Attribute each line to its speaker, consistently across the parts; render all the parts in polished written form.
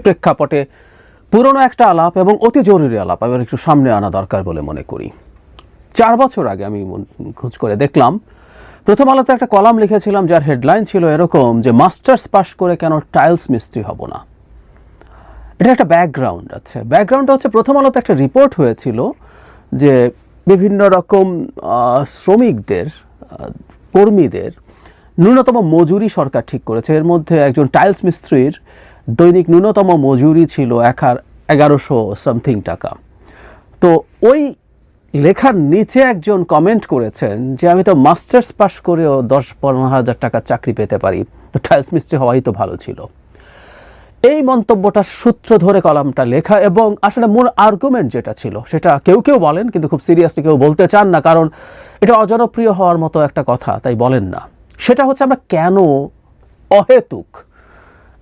Speaker 1: প্রেক্ষাপটে পুরনো একটা আলাপ এবং অতি জরুরি আলাপ আবার একটু সামনে আনা দরকার বলে মনে করি। 4 বছর আগে আমি খোঁজ করে দেখলাম, প্রথম আলোতে একটা কলাম লিখেছিলাম যার হেডলাইন ছিল এরকম যে মাস্টার্স পাশ করে কেন টাইলস মিস্ত্রি হব না। এটা একটা ব্যাকগ্রাউন্ড আছে। ব্যাকগ্রাউন্ডটা হচ্ছে প্রথম আলোতে একটা রিপোর্ট হয়েছিল যে বিভিন্ন রকম শ্রমিকদের, কর্মীদের ন্যূনতম মজুরি সরকার ঠিক করেছে। এর মধ্যে একজন টাইলস মিস্ত্রির দৈনিক ন্যূনতম মজুরি ছিল 1100 সামথিং টাকা। তো ওই লেখার নিচে একজন কমেন্ট করেছেন যে আমি তো মাস্টার্স পাস করেও 10-15 হাজার টাকা চাকরি পেতে পারি, তো টাইলস মিস্ত্রি হওয়াই তো ভালো ছিল। এই মন্তব্যটার সূত্র ধরে কলামটা লেখা, এবং আসলে মূল আর্গুমেন্ট যেটা ছিল সেটা কেউ কেউ বলেন কিন্তু খুব সিরিয়াসলি কেউ বলতে চান না, কারণ এটা অজনপ্রিয় হওয়ার মতো একটা কথা, তাই বলেন না। সেটা হচ্ছে আমরা কেন অহেতুক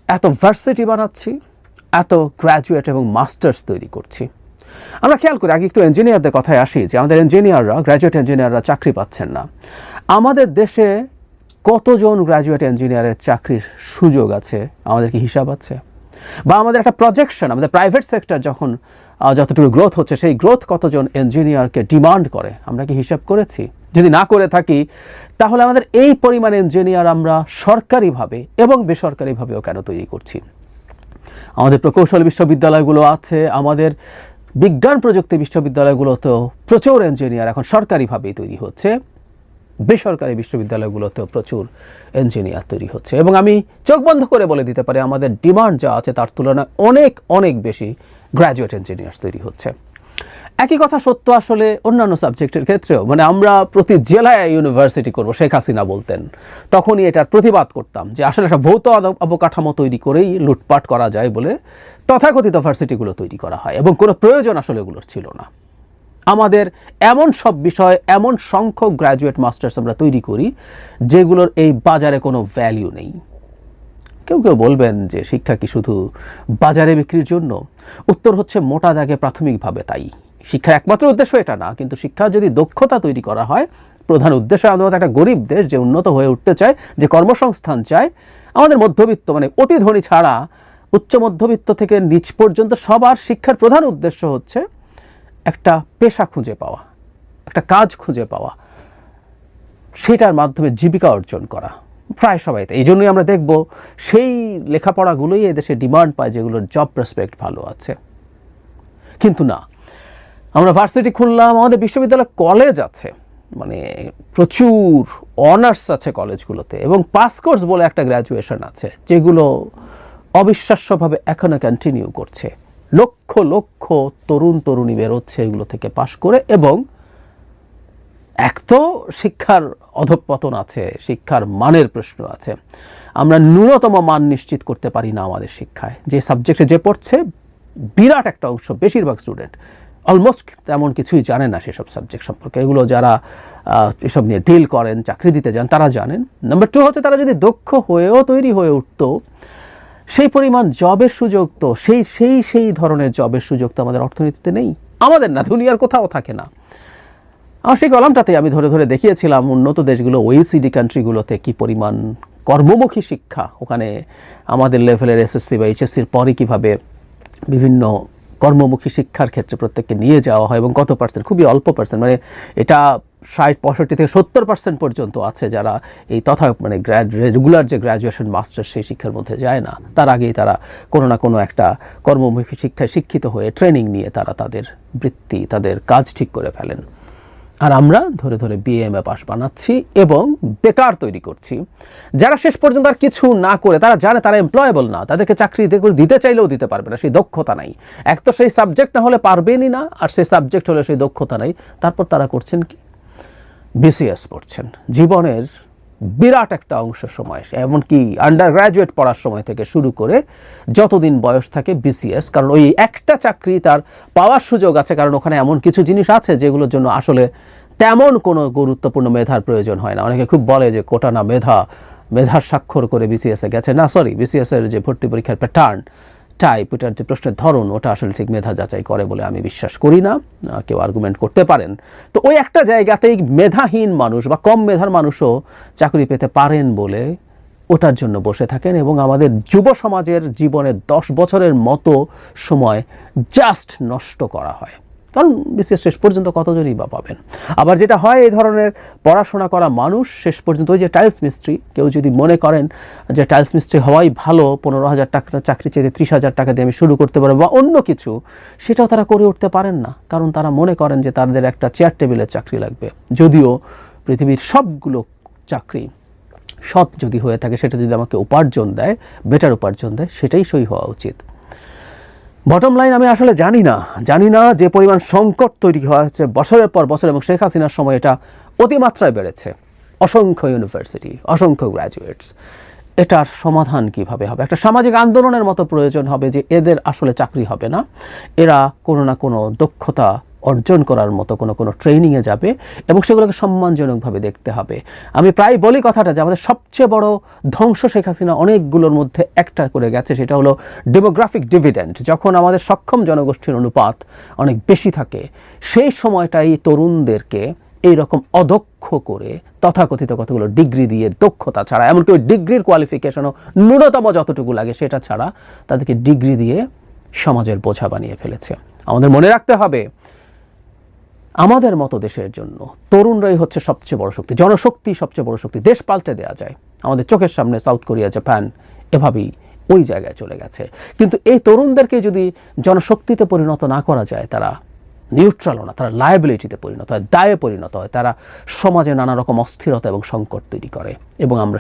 Speaker 1: এত ভার্সিটি বানাচ্ছি, এত গ্র্যাজুয়েট এবং মাস্টার্স তৈরি করছি। আমরা খেয়াল করি, আগে একটু ইঞ্জিনিয়ারদের কথায় আসি, যে আমাদের ইঞ্জিনিয়াররা, গ্র্যাজুয়েট ইঞ্জিনিয়াররা চাকরি পাচ্ছেন না। আমাদের দেশে কতজন গ্র্যাজুয়েট ইঞ্জিনিয়ারের চাকরির সুযোগ আছে আমাদের কি হিসাব আছে? বা আমাদের একটা প্রজেকশন, আমাদের প্রাইভেট সেক্টর যখন যতটুকু গ্রোথ হচ্ছে সেই গ্রোথ কতজন ইঞ্জিনিয়ারকে ডিমান্ড করে আমরা কি হিসাব করেছি? যদি না করে থাকি তাহলে আমাদের এই পরিমাণ ইঞ্জিনিয়ার আমরা সরকারিভাবে এবং বেসরকারিভাবেও কেন তৈরি করছি? আমাদের প্রকৌশল বিশ্ববিদ্যালয়গুলো আছে, আমাদের বিজ্ঞান প্রযুক্তি বিশ্ববিদ্যালয়গুলোতেও প্রচুর ইঞ্জিনিয়ার এখন সরকারিভাবেই তৈরি হচ্ছে, বেসরকারি বিশ্ববিদ্যালয়গুলোতেও প্রচুর ইঞ্জিনিয়ার তৈরি হচ্ছে। এবং আমি চোখ বন্ধ করে বলে দিতে পারি আমাদের ডিমান্ড যা আছে তার তুলনায় অনেক অনেক বেশি গ্র্যাজুয়েট ইঞ্জিনিয়ার তৈরি হচ্ছে। একই কথা সত্য আসলে অন্যান্য সাবজেক্টের ক্ষেত্রেও। মানে আমরা প্রতি জেলায় ইউনিভার্সিটি করব, শেখ হাসিনা বলতেন, তখনই এটার প্রতিবাদ করতাম যে আসলে একটা ভৌত অবকাঠামো তৈরি করেই লুটপাট করা যায় বলে তথাকথিত ভার্সিটিগুলো তৈরি করা হয়, এবং কোনো প্রয়োজন আসলে এগুলোর ছিল না। আমাদের এমন সব বিষয়, এমন সংখ্যক গ্র্যাজুয়েট মাস্টার্স আমরা তৈরি করি যেগুলোর এই বাজারে কোনো ভ্যালিউ নেই। কেউ কেউ বলবেন যে শিক্ষা কি শুধু বাজারে বিক্রির জন্য? উত্তর হচ্ছে মোটা দাগে প্রাথমিকভাবে তাই। শিক্ষার একমাত্র উদ্দেশ্য এটা না, কিন্তু শিক্ষা যদি দক্ষতা তৈরি করা হয়, প্রধান উদ্দেশ্য আমাদের একটা গরিব দেশ যে উন্নত হয়ে উঠতে চায়, যে কর্মসংস্থান চায়, আমাদের মধ্যবিত্ত মানে অতি ধনী ছাড়া উচ্চ মধ্যবিত্ত থেকে নিচ পর্যন্ত সবার শিক্ষার প্রধান উদ্দেশ্য হচ্ছে একটা পেশা খুঁজে পাওয়া, একটা কাজ খুঁজে পাওয়া, সেটার মাধ্যমে জীবিকা অর্জন করা। প্রায় সবাই তাই। এই জন্যই আমরা দেখব সেই লেখাপড়াগুলোই এদেশে ডিমান্ড পায় যেগুলোর জব প্রসপেক্ট ভালো আছে। কিন্তু না, আমরা ভার্সিটি খুললাম, আমাদের বিশ্ববিদ্যালয় কলেজ আছে, মানে প্রচুর অনার্স আছে কলেজগুলোতে, এবং পাস কোর্স বলে একটা গ্র্যাজুয়েশন আছে যেগুলো অবিশ্বাস্যভাবে এখনো কন্টিনিউ করছে। লক্ষ লক্ষ তরুণ তরুণী বেরোচ্ছে এগুলো থেকে পাশ করে, এবং এক তো শিক্ষার অধঃপতন আছে, শিক্ষার মানের প্রশ্ন আছে। আমরা ন্যূনতম মান নিশ্চিত করতে পারি না আমাদের শিক্ষায়। যে সাবজেক্টে যে পড়ছে বিরাট একটা অংশ, বেশিরভাগ স্টুডেন্ট অলমোস্ট তেমন কিছুই জানেন না সেসব সাবজেক্ট সম্পর্কে। এগুলো যারা এসব নিয়ে ডিল করেন, চাকরি দিতে যান, তারা জানেন। নাম্বার 2 হচ্ছে তারা যদি দক্ষ হয়েও তৈরি হয়ে উঠতো, সেই পরিমাণ জবের সুযোগ তো সেই ধরনের জবের সুযোগ তো আমাদের অর্থনীতিতে নেই, আমাদের না, দুনিয়ার কোথাও থাকে না। আর সেই কলামটাতে আমি ধরে ধরে দেখিয়েছিলাম উন্নত দেশগুলো, OECD কান্ট্রিগুলোতে কী পরিমাণ কর্মমুখী শিক্ষা, ওখানে আমাদের লেভেলের এসএসসি বা এইচএসসির পরে কীভাবে বিভিন্ন কর্মমুখী শিক্ষার ক্ষেত্রে প্রত্যেককে নিয়ে যাওয়া হয়, এবং কত পার্সেন্ট, খুবই অল্প পার্সেন্ট, মানে এটা 60-65 থেকে 70% পর্যন্ত আছে যারা এই মানে রেগুলার যে গ্র্যাজুয়েশন মাস্টার সেই শিক্ষার মধ্যে যায় না। তার আগেই তারা কোনো না কোনো একটা কর্মমুখী শিক্ষায় শিক্ষিত হয়ে ট্রেনিং নিয়ে তারা তাদের বৃত্তি, তাদের কাজ ঠিক করে ফেলেন। আর আমরা ধরে ধরে BA-MA পাস বানাচ্ছি এবং বেকার তৈরি করছি, যারা শেষ পর্যন্ত আর কিছু না করে, তারা জানে তারা এমপ্লয়েবল না, তাদেরকে চাকরি দিতে চাইলেও দিতে পারবে না, সেই দক্ষতা নাই। এক তো সেই সাবজেক্ট না হলে পারবেনই না, আর সেই সাবজেক্ট হলে সেই দক্ষতা নাই। তারপর তারা করছেন কি? BCS পড়ছেন। জীবনের বিরাট একটা অংশ সময়, এমনকি আন্ডার গ্র্যাজুয়েট পড়ার সময় থেকে শুরু করে যতদিন বয়স থাকে BCS, কারণ ওই একটা চাকরি তার পাওয়ার সুযোগ আছে, কারণ ওখানে এমন কিছু জিনিস আছে যেগুলোর জন্য আসলে তেমন কোনো গুরুত্বপূর্ণ মেধার প্রয়োজন হয় না। অনেকে খুব বলে যে কোটা না মেধার স্বাক্ষর করে BCS-এ গেছে। না, সরি, BCS-এর যে ভর্তি পরীক্ষার প্যাটার্ন, টাইপ, ওটার যে প্রশ্নের ধরন, ওটা আসলে ঠিক মেধা যাচাই করে বলে আমি বিশ্বাস করি না। কেউ আর্গুমেন্ট করতে পারেন। তো ওই একটা জায়গাতেই মেধাহীন মানুষ বা কম মেধার মানুষও চাকরি পেতে পারেন বলে ওটার জন্য বসে থাকেন এবং আমাদের যুব সমাজের জীবনের 10 বছরের মতো সময় জাস্ট নষ্ট করা হয়। কারণ বিশেষ শেষ পর্যন্ত কতজনই বা পাবেন। আবার যেটা হয়, এই ধরনের পড়াশোনা করা মানুষ শেষ পর্যন্ত ওই যে টাইলস মিস্ত্রি, কেউ যদি মনে করেন যে টাইলস মিস্ত্রি হওয়াই ভালো, 15,000 টাকা চাকরি চেয়ে 30,000 টাকা দিয়ে আমি শুরু করতে পারবো বা অন্য কিছু, সেটাও তারা করে উঠতে পারেন না। কারণ তারা মনে করেন যে তাদের একটা চেয়ার টেবিলের চাকরি লাগবে। যদিও পৃথিবীর সবগুলো চাকরি সৎ যদি হয়ে থাকে, সেটা যদি আমাকে উপার্জন দেয়, বেটার উপার্জন দেয়, সেটাই সই হওয়া উচিত। বটম লাইন, আমি আসলে জানি না যে পরিমাণ সংকট তৈরি হয়েছে বছরের পর বছর, এবং শেখ হাসিনার সময় এটা অতিমাত্রায় বেড়েছে। অসংখ্য ইউনিভার্সিটি, অসংখ্য গ্র্যাজুয়েটস, এটার সমাধান কিভাবে হবে? একটা সামাজিক আন্দোলনের মতো প্রয়োজন হবে যে এদের আসলে চাকরি হবে না, এরা কোনো না কোনো দক্ষতা অর্জন করার মতো কোনো ট্রেনিংয়ে যাবে এবং সেগুলোকে সম্মানজনকভাবে দেখতে হবে। আমি প্রায় বলি কথাটা যে আমাদের সবচেয়ে বড় ধ্বংস শেখ হাসিনা অনেকগুলোর মধ্যে একটা করে গেছে, সেটা হলো ডেমোগ্রাফিক ডিভিডেন্ড। যখন আমাদের সক্ষম জনগোষ্ঠীর অনুপাত অনেক বেশি থাকে, সেই সময়টাই তরুণদেরকে এইরকম অদক্ষ করে তথাকথিত কতগুলো ডিগ্রি দিয়ে, দক্ষতা ছাড়া, এমনকি ওই ডিগ্রির কোয়ালিফিকেশনও ন্যূনতম যতটুকু লাগে সেটা ছাড়া তাদেরকে ডিগ্রি দিয়ে সমাজের বোঝা বানিয়ে ফেলেছে। আমাদের মনে রাখতে হবে, আমাদের মতো দেশের জন্য তরুণরাই হচ্ছে সবচেয়ে বড় শক্তি, জনশক্তি সবচেয়ে বড় শক্তি। দেশ পাল্টে দেওয়া যায়, আমাদের চোখের সামনে সাউথ কোরিয়া, জাপান এভাবেই ওই জায়গায় চলে গেছে। কিন্তু এই তরুণদেরকে যদি জনশক্তিতে পরিণত না করা যায়, তারা নিউট্রালও না, তারা লায়াবিলিটিতে পরিণত হয়, দায়ে পরিণত হয়, তারা সমাজে নানা রকম অস্থিরতা এবং সংকট তৈরি করে। এবং আমরা